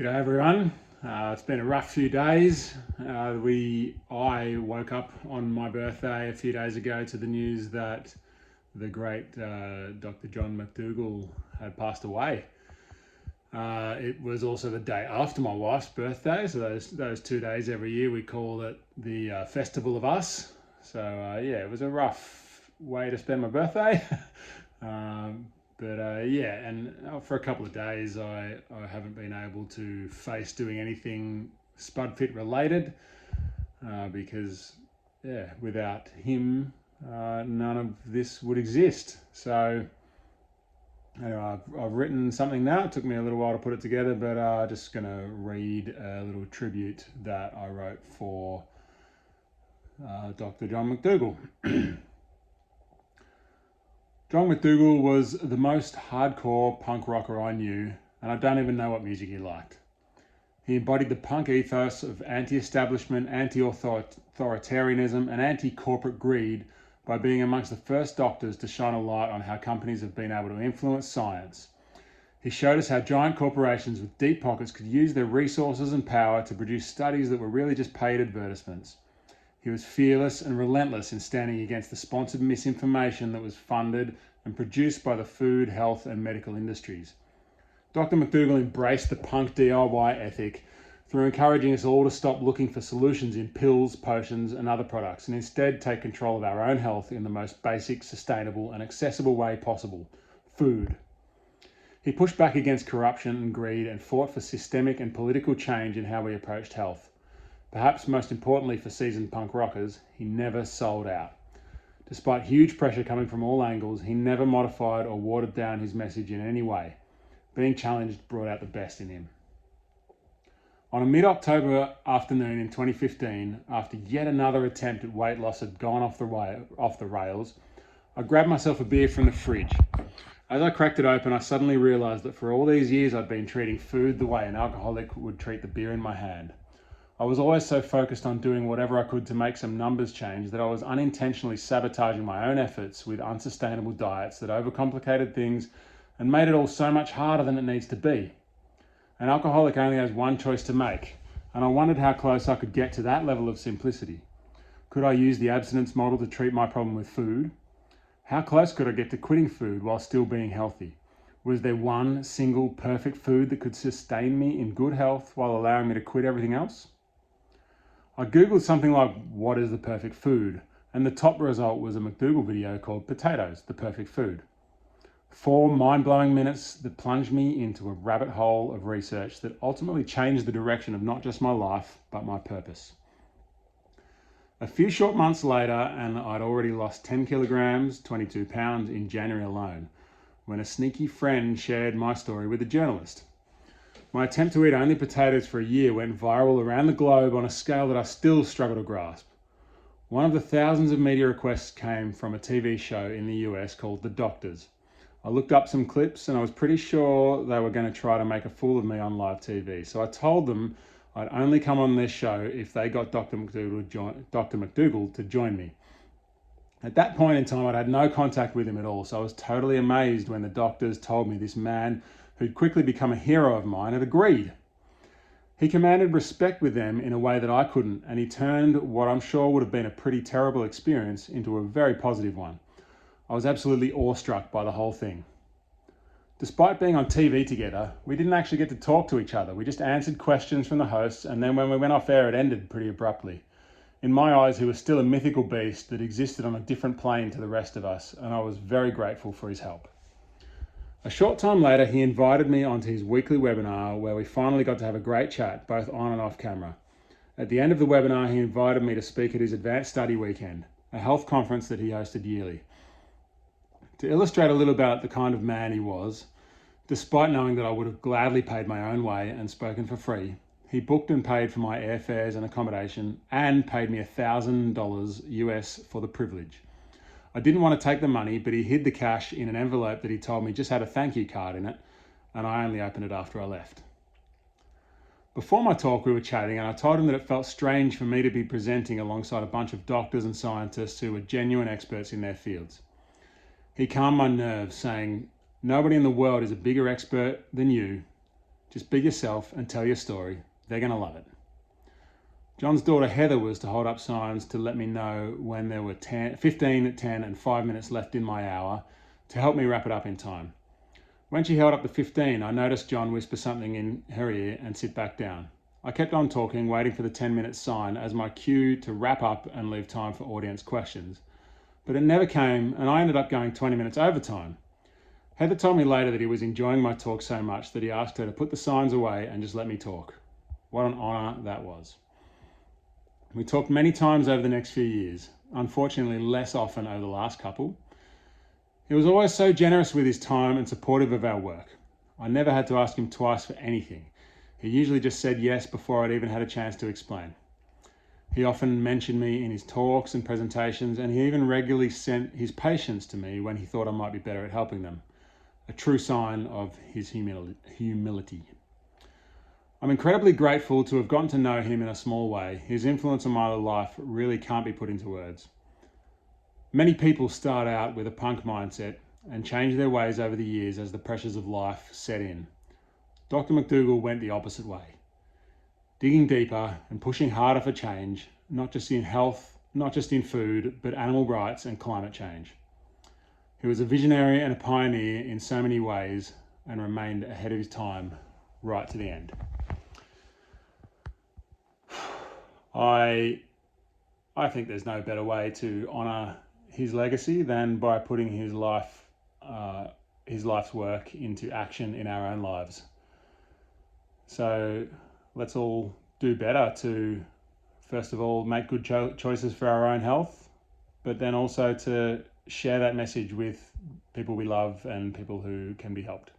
G'day everyone. It's been a rough few days. I woke up on my birthday a few days ago to the news that the great Dr John McDougall had passed away. It was also the day after my wife's birthday, so those 2 days every year we call it the Festival of Us. So it was a rough way to spend my birthday. And for a couple of days I haven't been able to face doing anything Spud Fit related because without him none of this would exist. So anyway, I've written something now. It took me a little while to put it together, but I'm just going to read a little tribute that I wrote for Dr. John McDougall. John McDougall was the most hardcore punk rocker I knew, and I don't even know what music he liked. He embodied the punk ethos of anti-establishment, anti-authoritarianism, and anti-corporate greed by being amongst the first doctors to shine a light on how companies have been able to influence science. He showed us how giant corporations with deep pockets could use their resources and power to produce studies that were really just paid advertisements. He was fearless and relentless in standing against the sponsored misinformation that was funded and produced by the food, health, and medical industries. Dr. McDougall embraced the punk DIY ethic through encouraging us all to stop looking for solutions in pills, potions, and other products, and instead take control of our own health in the most basic, sustainable, and accessible way possible: food. He pushed back against corruption and greed and fought for systemic and political change in how we approached health. Perhaps most importantly for seasoned punk rockers, he never sold out. Despite huge pressure coming from all angles, he never modified or watered down his message in any way. Being challenged brought out the best in him. On a mid-October afternoon in 2015, after yet another attempt at weight loss had gone off the rails, I grabbed myself a beer from the fridge. As I cracked it open, I suddenly realised that for all these years I'd been treating food the way an alcoholic would treat the beer in my hand. I was always so focused on doing whatever I could to make some numbers change that I was unintentionally sabotaging my own efforts with unsustainable diets that overcomplicated things and made it all so much harder than it needs to be. An alcoholic only has one choice to make, and I wondered how close I could get to that level of simplicity. Could I use the abstinence model to treat my problem with food? How close could I get to quitting food while still being healthy? Was there one single perfect food that could sustain me in good health while allowing me to quit everything else? I googled something like, what is the perfect food? And the top result was a McDougall video called Potatoes, the Perfect Food. 4 mind-blowing minutes that plunged me into a rabbit hole of research that ultimately changed the direction of not just my life, but my purpose. A few short months later, and I'd already lost 10 kilograms, 22 pounds in January alone, when a sneaky friend shared my story with a journalist. My attempt to eat only potatoes for a year went viral around the globe on a scale that I still struggle to grasp. One of the thousands of media requests came from a TV show in the US called The Doctors. I looked up some clips and I was pretty sure they were going to try to make a fool of me on live TV. So I told them I'd only come on their show if they got Dr. McDougall to join me. At that point in time, I'd had no contact with him at all, so I was totally amazed when the doctors told me this man who'd quickly become a hero of mine had agreed. He commanded respect with them in a way that I couldn't, and he turned what I'm sure would have been a pretty terrible experience into a very positive one. I was absolutely awestruck by the whole thing. Despite being on TV together, we didn't actually get to talk to each other. We just answered questions from the hosts, and then when we went off air, it ended pretty abruptly. In my eyes, he was still a mythical beast that existed on a different plane to the rest of us, and I was very grateful for his help. A short time later, he invited me onto his weekly webinar where we finally got to have a great chat, both on and off camera. At the end of the webinar, he invited me to speak at his Advanced Study Weekend, a health conference that he hosted yearly. To illustrate a little about the kind of man he was, despite knowing that I would have gladly paid my own way and spoken for free, he booked and paid for my airfares and accommodation and paid me $1,000 US for the privilege. I didn't want to take the money, but he hid the cash in an envelope that he told me just had a thank you card in it, and I only opened it after I left. Before my talk, we were chatting, and I told him that it felt strange for me to be presenting alongside a bunch of doctors and scientists who were genuine experts in their fields. He calmed my nerves, saying, "Nobody in the world is a bigger expert than you. Just be yourself and tell your story. They're going to love it. John's daughter Heather was to hold up signs to let me know when there were 15, 10 and 5 minutes left in my hour to help me wrap it up in time. When she held up the 15, I noticed John whisper something in her ear and sit back down. I kept on talking, waiting for the 10-minute sign as my cue to wrap up and leave time for audience questions. But it never came, and I ended up going 20 minutes over time. Heather told me later that he was enjoying my talk so much that he asked her to put the signs away and just let me talk. What an honour that was. We talked many times over the next few years, unfortunately less often over the last couple. He was always so generous with his time and supportive of our work. I never had to ask him twice for anything. He usually just said yes before I'd even had a chance to explain. He often mentioned me in his talks and presentations, and he even regularly sent his patients to me when he thought I might be better at helping them. A true sign of his humility. I'm incredibly grateful to have gotten to know him in a small way. His influence on my life really can't be put into words. Many people start out with a punk mindset and change their ways over the years as the pressures of life set in. Dr. McDougall went the opposite way, digging deeper and pushing harder for change, not just in health, not just in food, but animal rights and climate change. He was a visionary and a pioneer in so many ways and remained ahead of his time right to the end. I think there's no better way to honour his legacy than by putting his life's work into action in our own lives. So let's all do better to, first of all, make good choices for our own health, but then also to share that message with people we love and people who can be helped.